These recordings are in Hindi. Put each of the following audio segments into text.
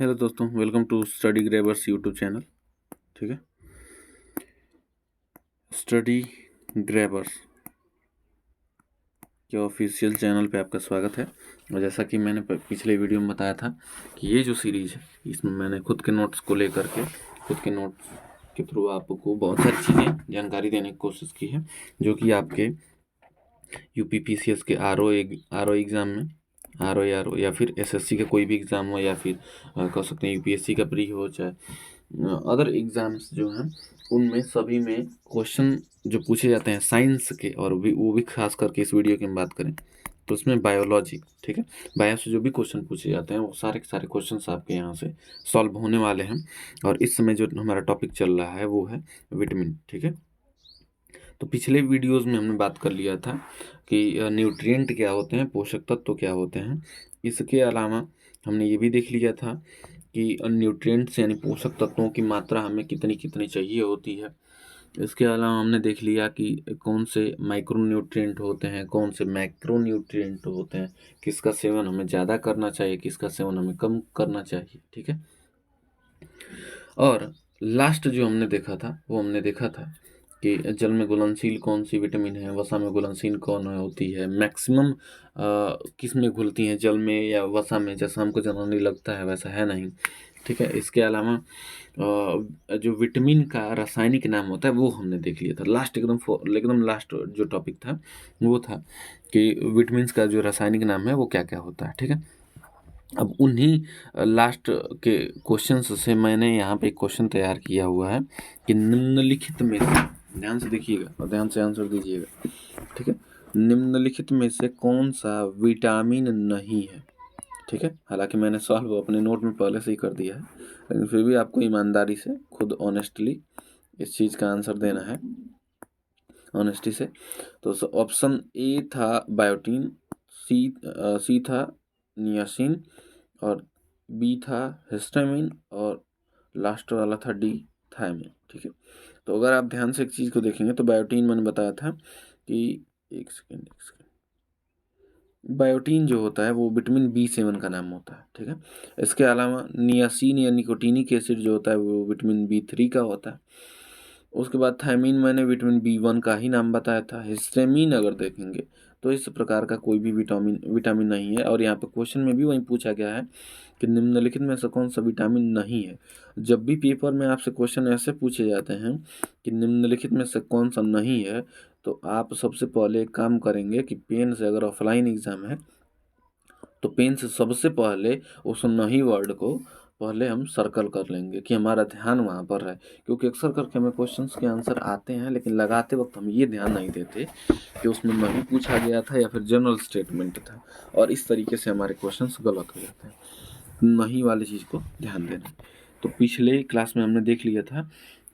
हेलो दोस्तों, welcome to study grabbers YouTube channel. ठीक है, स्टडी ग्रेबर्स के ऑफिशियल चैनल पे आपका स्वागत है। और जैसा कि मैंने पिछले वीडियो में बताया था कि ये जो सीरीज़ है इसमें मैंने खुद के नोट्स को लेकर के खुद के नोट्स के थ्रू आपको बहुत सारी चीज़ें जानकारी देने की कोशिश की है, जो कि आपके यूपीपीसीएस के आर ओ एग्ज़ाम में आर ओ या फिर एसएससी का कोई भी एग्ज़ाम हो, या फिर कह सकते हैं यूपीएससी का प्री हो, चाहे अदर एग्ज़ाम्स जो हैं उनमें सभी में क्वेश्चन जो पूछे जाते हैं साइंस के, और वो भी खास करके इस वीडियो की हम बात करें तो उसमें बायोलॉजी, ठीक है, बायो से जो भी क्वेश्चन पूछे जाते हैं वो सारे के सारे क्वेश्चंस आपके यहाँ से सॉल्व होने वाले हैं। और इस समय जो हमारा टॉपिक चल रहा है वो है विटामिन। ठीक है, तो पिछले वीडियोस में हमने बात कर लिया था कि न्यूट्रिएंट क्या होते हैं, पोषक तत्व क्या होते हैं। इसके अलावा हमने ये भी देख लिया था कि न्यूट्रिएंट्स यानी पोषक तत्वों की मात्रा हमें कितनी कितनी चाहिए होती है। इसके अलावा हमने देख लिया कि कौन से माइक्रो न्यूट्रिएंट होते हैं, कौन से मैक्रो न्यूट्रिएंट होते हैं, किसका सेवन हमें ज़्यादा करना चाहिए, किसका सेवन हमें कम करना चाहिए। ठीक है, और लास्ट जो हमने देखा था वो हमने देखा था कि जल में घुलनशील कौन सी विटामिन है, वसा में घुलनशील कौन होती है, मैक्सिमम किस में घुलती हैं, जल में या वसा में, जैसा हमको जनरली लगता है वैसा है नहीं। ठीक है, इसके अलावा जो विटामिन का रासायनिक नाम होता है वो हमने देख लिया था। लास्ट एकदम लास्ट जो टॉपिक था वो था कि विटामिन का जो रासायनिक नाम है वो क्या क्या होता है। ठीक है, अब उन्हीं लास्ट के क्वेश्चंस से मैंने यहाँ पे एक क्वेश्चन तैयार किया हुआ है कि निम्नलिखित में से, ध्यान से देखिएगा और ध्यान से आंसर दीजिएगा। ठीक है, निम्नलिखित में से कौन सा विटामिन नहीं है। ठीक है, हालांकि मैंने सॉल्व अपने नोट में पहले से ही कर दिया है, लेकिन फिर भी आपको ईमानदारी से खुद ऑनेस्टली इस चीज़ का आंसर देना है, ऑनेस्टी से। तो ऑप्शन ए था बायोटीन, सी था नियासिन, और बी था हिस्टामिन, और लास्ट वाला था डी थायमिन। ठीक है, तो अगर आप ध्यान से एक चीज़ को देखेंगे तो बायोटीन मैंने बताया था कि एक सेकेंड बायोटीन जो होता है वो विटामिन B7 का नाम होता है। ठीक है, इसके अलावा नियासिन या निकोटीनिक एसिड जो होता है वो विटामिन B3 का होता है। उसके बाद थायमीन मैंने विटामिन B1 का ही नाम बताया था। हिस्टामिन अगर देखेंगे तो इस प्रकार का कोई भी विटामिन नहीं है, और यहाँ पे क्वेश्चन में भी वही पूछा गया है कि निम्नलिखित में से कौन सा विटामिन नहीं है। जब भी पेपर में आपसे क्वेश्चन ऐसे पूछे जाते हैं कि निम्नलिखित में से कौन सा नहीं है, तो आप सबसे पहले एक काम करेंगे कि पेन से, अगर ऑफलाइन एग्ज़ाम है तो पेन से सबसे पहले उस नहीं वर्ड को पहले हम सर्कल कर लेंगे कि हमारा ध्यान वहाँ पर है, क्योंकि अक्सर करके हमें क्वेश्चंस के आंसर आते हैं लेकिन लगाते वक्त हम ये ध्यान नहीं देते कि उसमें नहीं पूछा गया था या फिर जनरल स्टेटमेंट था, और इस तरीके से हमारे क्वेश्चंस गलत हो जाते हैं। नहीं वाली चीज़ को ध्यान देना। तो पिछले क्लास में हमने देख लिया था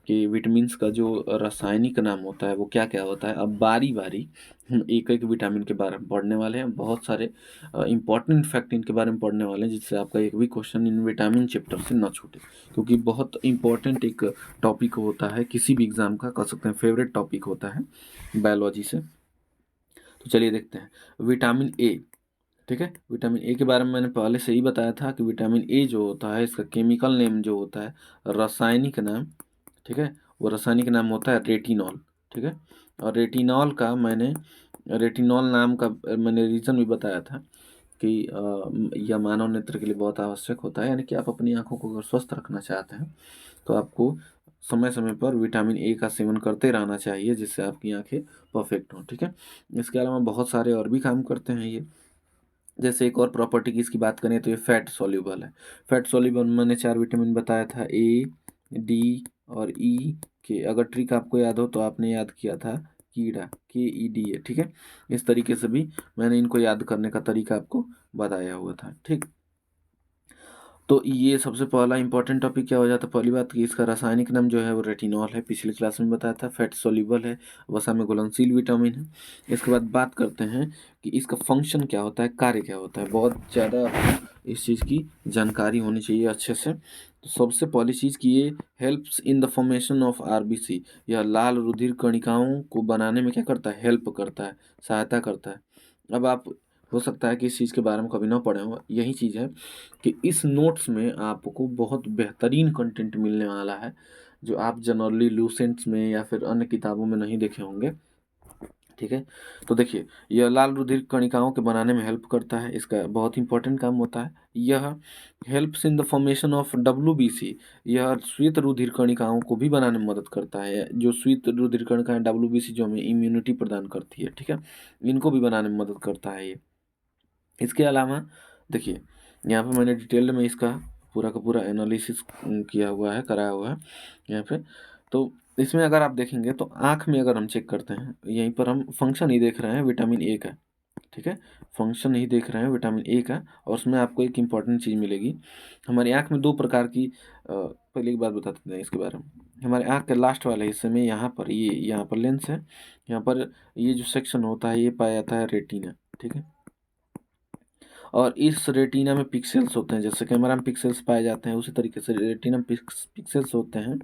कि विटामिन्स का जो रासायनिक नाम होता है वो क्या क्या होता है। अब बारी बारी हम एक एक विटामिन के बारे में पढ़ने वाले हैं। बहुत सारे इंपॉर्टेंट फैक्ट इनके बारे में पढ़ने वाले हैं, जिससे आपका एक भी क्वेश्चन इन विटामिन चैप्टर से ना छूटे, क्योंकि बहुत इंपॉर्टेंट एक टॉपिक होता है किसी भी एग्ज़ाम का, कह सकते हैं फेवरेट टॉपिक होता है बायोलॉजी से। तो चलिए देखते हैं विटामिन ए। ठीक है, विटामिन ए के बारे में मैंने पहले से ही बताया था कि विटामिन ए जो होता है इसका केमिकल नेम जो होता है, रासायनिक नाम, ठीक है, वो रासायनिक नाम होता है रेटिनॉल। ठीक है, और रेटिनॉल नाम का मैंने रीज़न भी बताया था कि यह मानव नेत्र के लिए बहुत आवश्यक होता है, यानी कि आप अपनी आंखों को अगर स्वस्थ रखना चाहते हैं तो आपको समय समय पर विटामिन ए का सेवन करते रहना चाहिए, जिससे आपकी आंखें परफेक्ट हों। ठीक है, इसके अलावा बहुत सारे और भी काम करते हैं ये। जैसे एक और प्रॉपर्टी की इसकी बात करें तो ये फैट सॉल्यूबल है। फैट सॉल्यूबल मैंने 4 विटामिन बताया था, ए, डी और ई के। अगर ट्रिक आपको याद हो तो आपने याद किया था कीड़ा, KEDA। ठीक है, इस तरीके से भी मैंने इनको याद करने का तरीका आपको बताया हुआ था। ठीक, तो ये सबसे पहला इंपॉर्टेंट टॉपिक क्या हो जाता है, पहली बात कि इसका रासायनिक नाम जो है वो रेटिनॉल है, पिछले क्लास में बताया था। फैट सॉल्यूबल है, वसा में घुलनशील विटामिन है। इसके बाद बात करते हैं कि इसका फंक्शन क्या होता है, कार्य क्या होता है। बहुत ज़्यादा इस चीज़ की जानकारी होनी चाहिए अच्छे से। तो सबसे पहली चीज़ कि ये helps in the formation of RBC, यह लाल रुधिर कणिकाओं को बनाने में क्या करता है, हेल्प करता है, सहायता करता है। अब आप हो सकता है कि इस चीज़ के बारे में कभी ना पढ़े हों। यही चीज़ है कि इस नोट्स में आपको बहुत बेहतरीन कंटेंट मिलने वाला है, जो आप जनरली लूसेंट्स में या फिर अन्य किताबों में नहीं देखे होंगे। ठीक है? तो देखिए, यह लाल रुधिर कणिकाओं के बनाने में हेल्प करता है, इसका बहुत इंपॉर्टेंट काम होता है। यह helps in the formation of WBC, यह श्वेत रुधिर कणिकाओं को भी बनाने में मदद करता है। जो श्वेत रुधिर कणिकाएँ डब्ल्यूबीसी जो हमें इम्यूनिटी प्रदान करती है, ठीक है? इनको भी बनाने में मदद करता है ये। इसके अलावा देखिए, यहाँ पे मैंने डिटेल्ड में इसका पूरा का पूरा एनालिसिस किया हुआ है, कराया हुआ है यहाँ पे। तो इसमें अगर आप देखेंगे तो आँख में अगर हम चेक करते हैं, यहीं पर हम फंक्शन ही देख रहे हैं विटामिन ए का, ठीक है? फंक्शन ही देख रहे हैं विटामिन ए का, और उसमें आपको एक इम्पॉर्टेंट चीज़ मिलेगी। हमारी आँख में 2 प्रकार की पहले एक बात बता देते हैं इसके बारे में। हमारे आँख के लास्ट वाले हिस्से में यहाँ पर यहाँ पर लेंस है, यहाँ पर ये जो सेक्शन होता है ये पाया जाता है रेटिना, ठीक है? और इस रेटिना में पिक्सेल्स होते हैं, जैसे कैमरा में पिक्सेल्स पाए जाते हैं, उसी तरीके से रेटिना में पिक्सेल्स होते हैं।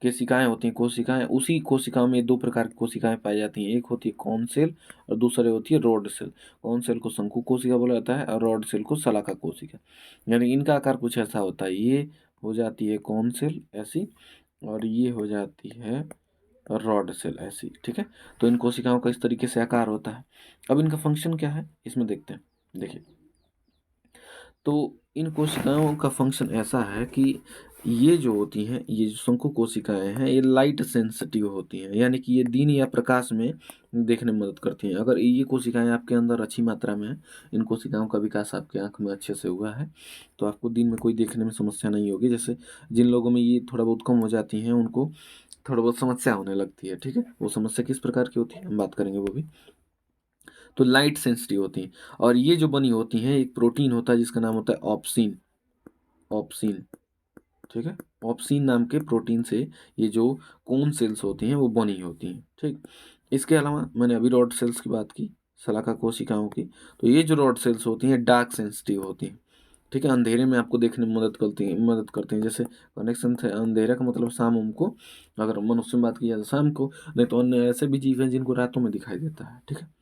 केशिकाएँ होती हैं, कोशिकाएँ, उसी कोशिकाओं में 2 प्रकार की कोशिकाएँ पाई जाती हैं। एक होती है कॉन सेल और दूसरी होती है रॉड सेल। कॉन सेल को शंकु कोशिका बोला जाता है और रॉड सेल को शलाका कोशिका। यानी इनका आकार कुछ ऐसा होता है। ये हो जाती है कॉन सेल ऐसी, और ये हो जाती है रॉड सेल ऐसी, ठीक है? तो इन कोशिकाओं का इस तरीके से आकार होता है। अब इनका फंक्शन क्या है, इसमें देखते हैं। देखिए, तो इन कोशिकाओं का फंक्शन ऐसा है कि ये जो होती हैं, ये जो शंकु कोशिकाएँ हैं, ये लाइट सेंसिटिव होती हैं, यानी कि ये दिन या प्रकाश में देखने में मदद करती हैं। अगर ये कोशिकाएँ आपके अंदर अच्छी मात्रा में हैं, इन कोशिकाओं का विकास आपकी आँख में अच्छे से हुआ है, तो आपको दिन में कोई देखने में समस्या नहीं होगी। जैसे जिन लोगों में ये थोड़ा बहुत कम हो जाती हैं, उनको थोड़ा बहुत समस्या होने लगती है, ठीक है? वो समस्या किस प्रकार की होती है, हम बात करेंगे वो भी। तो लाइट सेंसिटिव होती हैं, और ये जो बनी होती हैं, एक प्रोटीन होता है जिसका नाम होता है ऑप्सिन। ऑप्सिन, ठीक है? ऑप्सिन नाम के प्रोटीन से ये जो कोन सेल्स होती हैं वो बनी होती हैं, ठीक? इसके अलावा मैंने अभी रॉड सेल्स की बात की, शलाका कोशिकाओं की, तो ये जो रॉड सेल्स होती हैं डार्क सेंसिटिव होती हैं, ठीक है? अंधेरे में आपको देखने में मदद करती हैं। जैसे कनेक्शन थे, अंधेरा का मतलब शाम उनको, अगर मनुष्य में बात की जाए तो शाम को, नहीं तो अन्य ऐसे भी जीव हैं जिनको रातों में दिखाई देता है, ठीक है?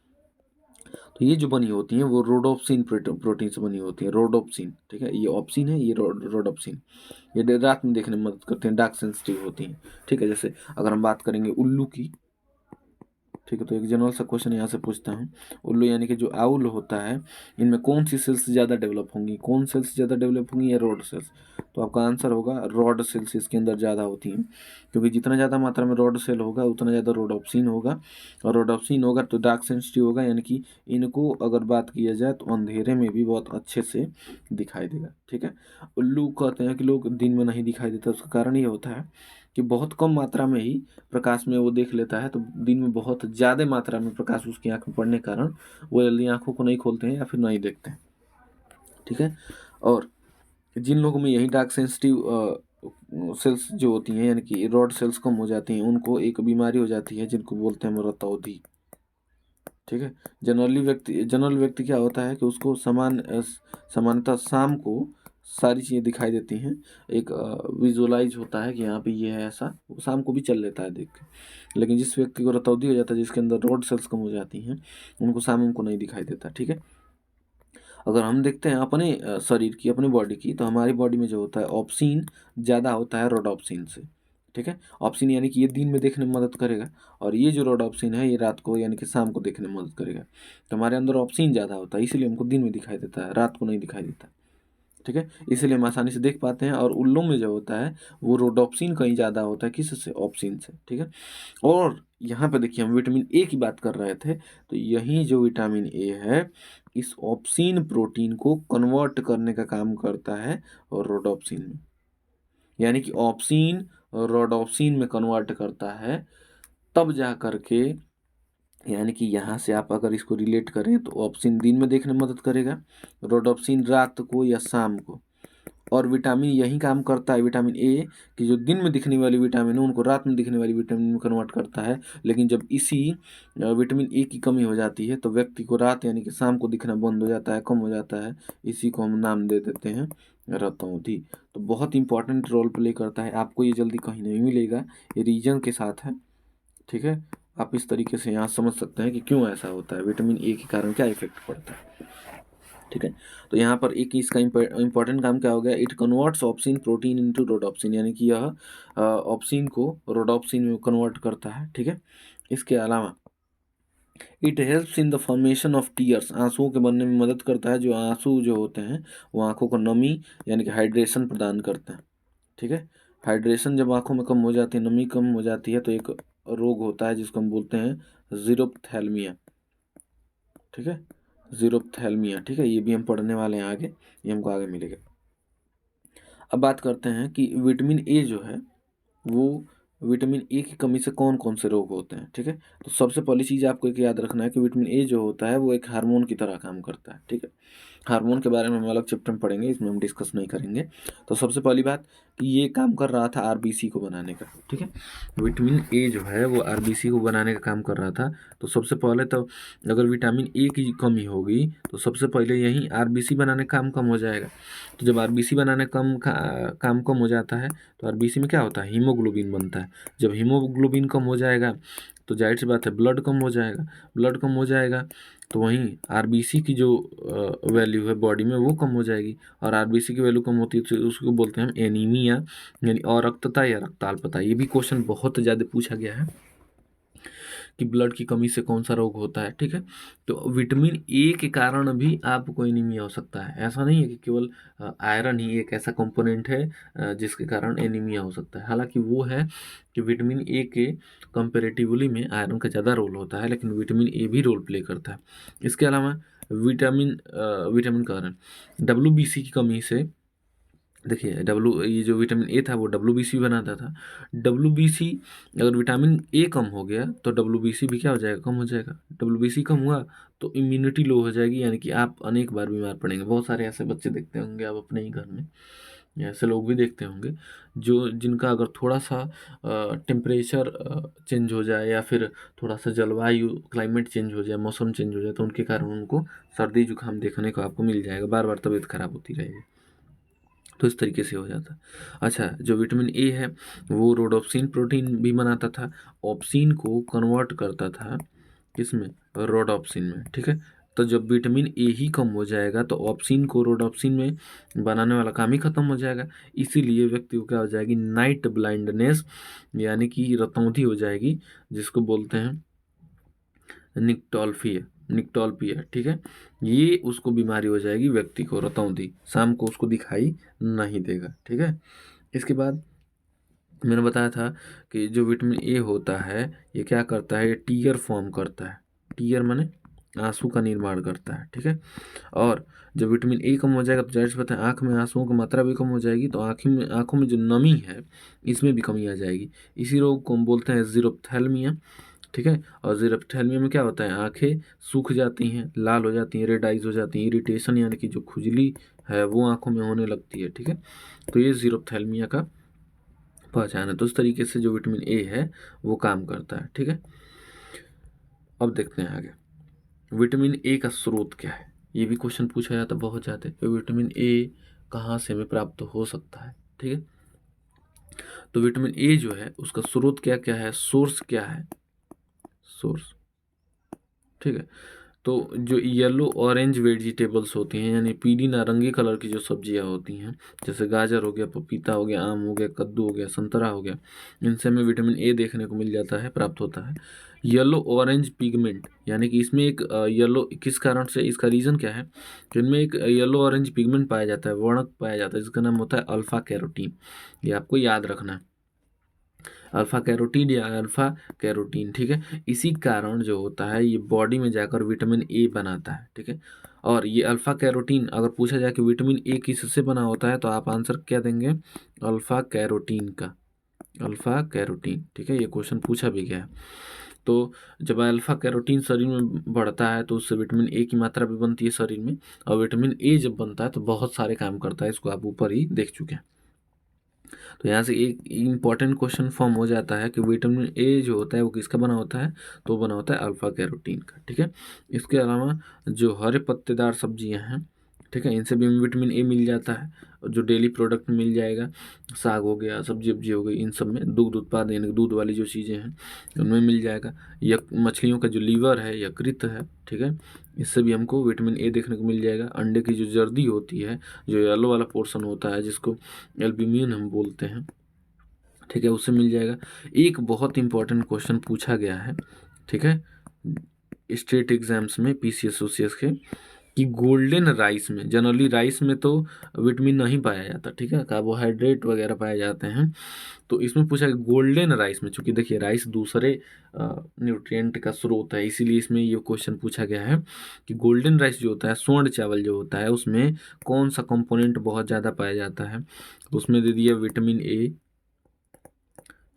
तो ये जो बनी होती हैं वो रोडोप्सिन प्रोटीन से बनी होती हैं, रोडोप्सिन, ठीक है? ये ऑप्सिन है, ये रोडोप्सिन। ये रात में देखने में मदद करते हैं, डार्क सेंसिटिव होती हैं, ठीक है? जैसे अगर हम बात करेंगे उल्लू की, ठीक है? तो एक जनरल सा क्वेश्चन यहाँ से पूछता हूँ, उल्लू यानी कि जो आउल होता है, इनमें कौन सी सेल्स ज़्यादा डेवलप होंगी, कौन सेल्स ज़्यादा डेवलप होंगी या रॉड सेल्स? तो आपका आंसर होगा रॉड सेल्स इसके अंदर ज़्यादा होती हैं, क्योंकि जितना ज़्यादा मात्रा में रॉड सेल होगा उतना ज़्यादा रोडोप्सिन होगा, और रोडोप्सिन होगा तो डार्क सेंसिटिव होगा, यानी कि इनको अगर बात किया जाए तो अंधेरे में भी बहुत अच्छे से दिखाई देगा, ठीक है? उल्लू कहते हैं कि लोग दिन में नहीं दिखाई देता, उसका कारण ये होता है कि बहुत कम मात्रा में ही प्रकाश में वो देख लेता है, तो दिन में बहुत ज़्यादा मात्रा में प्रकाश उसकी आँख में पड़ने के कारण वो जल्दी आँखों को नहीं खोलते हैं या फिर नहीं देखते हैं, ठीक है? और जिन लोगों में यही डार्क सेंसिटिव सेल्स जो होती हैं, यानी कि रॉड सेल्स कम हो जाती हैं, उनको एक बीमारी हो जाती है जिनको बोलते हैं रतौंधी, ठीक है? जनरल व्यक्ति क्या होता है कि उसको सामान्यतः शाम को सारी चीज़ें दिखाई देती हैं। एक विजुअलाइज़ होता है कि यहाँ पे ये है ऐसा, वो शाम को भी चल लेता है देख के। लेकिन जिस व्यक्ति को रतौंधी हो जाता है, जिसके अंदर रॉड सेल्स कम हो जाती हैं, उनको शाम को नहीं दिखाई देता, ठीक है? अगर हम देखते हैं अपने शरीर की, अपनी बॉडी की, तो हमारी बॉडी में जो होता है ऑप्सिन ज़्यादा होता है रोडोप्सिन से, ठीक है? ऑप्सिन यानी कि ये दिन में देखने में मदद करेगा, और ये जो रोडोप्सिन है ये रात को यानी कि शाम को देखने में मदद करेगा। तो हमारे अंदर ऑप्सिन ज़्यादा होता है, इसीलिए हमको दिन में दिखाई देता है, रात को नहीं दिखाई देता, ठीक है? इसीलिए हम आसानी से देख पाते हैं। और उल्लू में जो होता है वो रोडोप्सिन कहीं ज़्यादा होता है, किससे? ऑप्सिन से, ठीक है? और यहाँ पे देखिए हम विटामिन ए की बात कर रहे थे, तो यही जो विटामिन ए है, इस ऑप्सिन प्रोटीन को कन्वर्ट करने का काम करता है और रोडोप्सिन में, यानी कि ऑप्सिन रोडोप्सिन में कन्वर्ट करता है, तब जा करके, यानी कि यहाँ से आप अगर इसको रिलेट करें तो ऑप्सिन दिन में देखने में मदद करेगा, रोडोप्सिन रात को या शाम को। और विटामिन यही काम करता है, विटामिन ए, कि जो दिन में दिखने वाली विटामिन है उनको रात में दिखने वाली विटामिन में कन्वर्ट करता है। लेकिन जब इसी विटामिन ए की कमी हो जाती है तो व्यक्ति को रात यानी कि शाम को दिखना बंद हो जाता है, कम हो जाता है। इसी को हम नाम दे देते हैं रतौंधी। तो बहुत इंपॉर्टेंट रोल प्ले करता है, आपको ये जल्दी कहीं नहीं मिलेगा, ये रीजन के साथ है, ठीक है? आप इस तरीके से यहाँ समझ सकते हैं कि क्यों ऐसा होता है, विटामिन ए के कारण क्या इफेक्ट पड़ता है। ठीक है, तो यहाँ पर एक इसका इम्पोर्टेंट काम क्या हो गया, it converts obscene protein into rhodopsin, यानी कि यह ऑप्सिन को रोडोप्सिन में कन्वर्ट करता है। ठीक है, इसके अलावा it helps in the formation of tears, आंसुओं के बनने में मदद करता है। जो आंसू जो होते हैं वो आंखों को नमी यानी कि हाइड्रेशन प्रदान करते हैं। ठीक है, हाइड्रेशन जब आंखों में कम हो जाती है, नमी कम हो जाती है, तो एक रोग होता है जिसको हम बोलते हैं जीरोप्थैल्मिया। ठीक है, जीरोप्थैल्मिया। ठीक है, ये भी हम पढ़ने वाले हैं आगे, ये हमको आगे मिलेगा। अब बात करते हैं कि विटामिन ए जो है वो विटामिन ए की कमी से कौन कौन से रोग होते हैं। ठीक है, तो सबसे पहली चीज़ आपको एक याद रखना है कि विटामिन ए जो होता है वो एक हार्मोन की तरह काम करता है। ठीक है, हार्मोन के बारे में हम अलग चैप्टर में पढ़ेंगे, इसमें हम डिस्कस नहीं करेंगे। तो सबसे पहली बात कि ये काम कर रहा था आरबीसी को बनाने का। ठीक है, विटामिन ए जो है वो आरबीसी को बनाने का काम कर रहा था। तो सबसे पहले तो अगर विटामिन ए की कमी होगी तो सबसे पहले यही आरबीसी बनाने का काम कम हो जाएगा। तो जब आरबीसी बनाने काम कम हो जाता है तो आरबीसी में क्या होता है, हीमोग्लोबिन बनता है। जब हीमोग्लोबिन कम हो जाएगा तो जाहिर सी बात है ब्लड कम हो जाएगा। ब्लड कम हो जाएगा तो वहीं आरबीसी की जो वैल्यू है बॉडी में वो कम हो जाएगी, और आरबीसी की वैल्यू कम होती है तो उसको बोलते हैं हम एनीमिया, यानी अरक्तता या रक्ताल्पता। ये भी क्वेश्चन बहुत ज़्यादा पूछा गया है कि ब्लड की कमी से कौन सा रोग होता है। ठीक है, तो विटामिन ए के कारण भी आपको एनीमिया हो सकता है। ऐसा नहीं है कि केवल आयरन ही एक ऐसा कंपोनेंट है जिसके कारण एनीमिया हो सकता है। हालांकि वो है कि विटामिन ए के कंपेरेटिवली में आयरन का ज़्यादा रोल होता है, लेकिन विटामिन ए भी रोल प्ले करता है। इसके अलावा विटामिन कारण WBC की कमी से, देखिए ये जो विटामिन ए था वो WBC बनाता था। WBC अगर विटामिन ए कम हो गया तो WBC भी क्या हो जाएगा, कम हो जाएगा। WBC कम हुआ तो इम्यूनिटी लो हो जाएगी, यानी कि आप अनेक बार बीमार पड़ेंगे। बहुत सारे ऐसे बच्चे देखते होंगे आप अपने ही घर में, या ऐसे लोग भी देखते होंगे जो जिनका अगर थोड़ा सा टेम्परेचर चेंज हो जाए या फिर थोड़ा सा जलवायु क्लाइमेट चेंज हो जाए, मौसम चेंज हो जाए, तो उनके कारण उनको सर्दी जुकाम देखने को आपको मिल जाएगा, बार बार तबीयत खराब होती रहेगी। तो इस तरीके से हो जाता है। अच्छा, जो विटामिन ए है वो रोडोप्सिन प्रोटीन भी बनाता था, ऑप्सिन को कन्वर्ट करता था किसमें, रोडोप्सिन में। ठीक है, तो जब विटामिन ए ही कम हो जाएगा तो ऑप्सिन को रोडोप्सिन में बनाने वाला काम ही खत्म हो जाएगा। इसीलिए व्यक्ति को क्या हो जाएगी, नाइट ब्लाइंडनेस, यानी कि रतौंधी हो जाएगी, जिसको बोलते हैं निक्टोल्पिया। ठीक है, ये उसको बीमारी हो जाएगी व्यक्ति को, रतौंधी, शाम को उसको दिखाई नहीं देगा। ठीक है, इसके बाद मैंने बताया था कि जो विटामिन ए होता है ये क्या करता है, ये टीयर फॉर्म करता है। टीयर माने आंसू का निर्माण करता है। ठीक है, और जब विटामिन ए कम हो जाएगा तो जाहिर सी बात है आँख में आंसुओं की मात्रा भी कम हो जाएगी, तो आँखों में जो नमी है इसमें भी कमी आ जाएगी। इसी रोग को हम बोलते हैं जीरोप्थैल्मिया। ठीक है, और जीरोप्थैल्मिया में क्या होता है, आंखें सूख जाती हैं, लाल हो जाती हैं, रेड आइज हो जाती हैं, इरिटेशन यानी कि जो खुजली है वो आंखों में होने लगती है। ठीक है, तो ये जीरोप्थैल्मिया का पहचान है। तो उस तरीके से जो विटामिन ए है वो काम करता है। ठीक है, अब देखते हैं आगे विटामिन ए का स्रोत क्या है। ये भी क्वेश्चन पूछा जाता है बहुत ज़्यादा, तो विटामिन ए कहाँ से हमें प्राप्त हो सकता है। ठीक है, तो विटामिन ए जो है उसका स्रोत क्या क्या है, सोर्स क्या है, सोर्स। ठीक है, तो जो येलो ऑरेंज वेजिटेबल्स होती हैं, यानी पीली नारंगी कलर की जो सब्जियां होती हैं, जैसे गाजर हो गया, पपीता हो गया, आम हो गया, कद्दू हो गया, संतरा हो गया, इनसे हमें विटामिन ए देखने को मिल जाता है, प्राप्त होता है। येलो ऑरेंज पिगमेंट, यानी कि इसमें एक येलो, किस कारण से, इसका रीज़न क्या है कि इनमें एक येलो ऑरेंज पिगमेंट पाया जाता है, वर्णक पाया जाता है, जिसका नाम होता है अल्फा कैरोटीन। ये आपको याद रखना है, अल्फा कैरोटीन या अल्फा कैरोटीन। ठीक है, इसी कारण जो होता है ये बॉडी में जाकर विटामिन ए बनाता है। ठीक है, और ये अल्फा कैरोटीन अगर पूछा जाए कि विटामिन ए किससे बना होता है तो आप आंसर क्या देंगे, अल्फा कैरोटीन का, अल्फा कैरोटीन। ठीक है, ये क्वेश्चन पूछा भी गया है। तो जब अल्फा कैरोटीन शरीर में बढ़ता है तो उससे विटामिन ए की मात्रा भी बनती है शरीर में, और विटामिन ए जब बनता है तो बहुत सारे काम करता है, इसको आप ऊपर ही देख चुके हैं। तो यहाँ से एक इम्पॉर्टेंट क्वेश्चन फॉर्म हो जाता है कि विटामिन ए जो होता है वो किसका बना होता है, तो बना होता है अल्फा कैरोटीन का। ठीक है, इसके अलावा जो हरे पत्तेदार सब्जियां हैं, ठीक है। इनसे भी हमें विटामिन ए मिल जाता है, और जो डेली प्रोडक्ट में मिल जाएगा, साग हो गया, सब्जी वब्जी हो गई, इन सब में दुग्ध उत्पाद यानी दूध वाली जो चीज़ें हैं उनमें मिल जाएगा। मछलियों का जो लीवर है, यकृत है, ठीक है, इससे भी हमको विटामिन ए देखने को मिल जाएगा। अंडे की जो जर्दी होती है, जो येलो वाला पोर्शन होता है जिसको एल्ब्यूमिन हम बोलते हैं, ठीक है, उससे मिल जाएगा। एक बहुत इंपॉर्टेंट क्वेश्चन पूछा गया है, ठीक है, स्टेट एग्जाम्स में पीसीएस ओसीएस के, कि गोल्डन राइस में, जनरली राइस में तो विटामिन नहीं पाया जाता, ठीक है, कार्बोहाइड्रेट वगैरह पाए जाते हैं, तो इसमें पूछा कि गोल्डन राइस में, चूंकि देखिए राइस दूसरे न्यूट्रिएंट का स्रोत है, इसीलिए इसमें ये क्वेश्चन पूछा गया है कि गोल्डन राइस जो होता है, स्वर्ण चावल जो होता है, उसमें कौन सा कंपोनेंट बहुत ज़्यादा पाया जाता है। तो उसमें दे दिया विटामिन ए,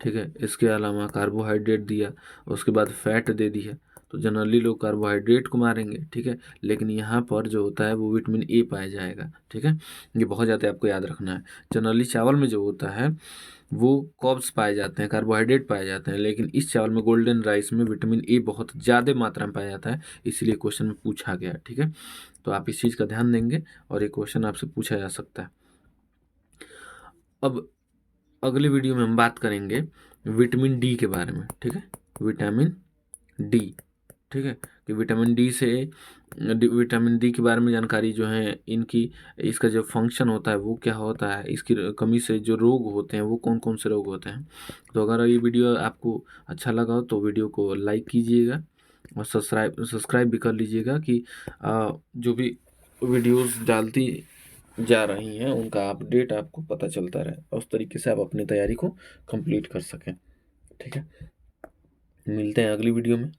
ठीक है, इसके अलावा कार्बोहाइड्रेट दिया, उसके बाद फैट दे दिया। तो जनरली लोग कार्बोहाइड्रेट को मारेंगे, ठीक है, लेकिन यहाँ पर जो होता है वो विटामिन ए पाया जाएगा, ठीक है, ये बहुत ज़्यादा आपको याद रखना है। जनरली चावल में जो होता है वो कार्ब्स पाए जाते हैं, कार्बोहाइड्रेट पाए जाते हैं, लेकिन इस चावल में गोल्डन राइस में विटामिन ए बहुत ज़्यादा मात्रा में पाया जाता है, इसलिए क्वेश्चन में पूछा गया, ठीक है। तो आप इस चीज़ का ध्यान देंगे और ये क्वेश्चन आपसे पूछा जा सकता है। अब अगले वीडियो में हम बात करेंगे विटामिन डी के बारे में, ठीक है, विटामिन डी, ठीक है, कि विटामिन डी के बारे में जानकारी जो है इनकी, इसका जो फंक्शन होता है वो क्या होता है, इसकी कमी से जो रोग होते हैं वो कौन कौन से रोग होते हैं। तो अगर ये वीडियो आपको अच्छा लगा हो तो वीडियो को लाइक कीजिएगा और सब्सक्राइब भी कर लीजिएगा, कि जो भी वीडियोस डालती जा रही हैं उनका अपडेट आपको पता चलता रहे, और उस तरीके से आप अपनी तैयारी को कंप्लीट कर सकें, ठीक है। मिलते हैं अगली वीडियो में।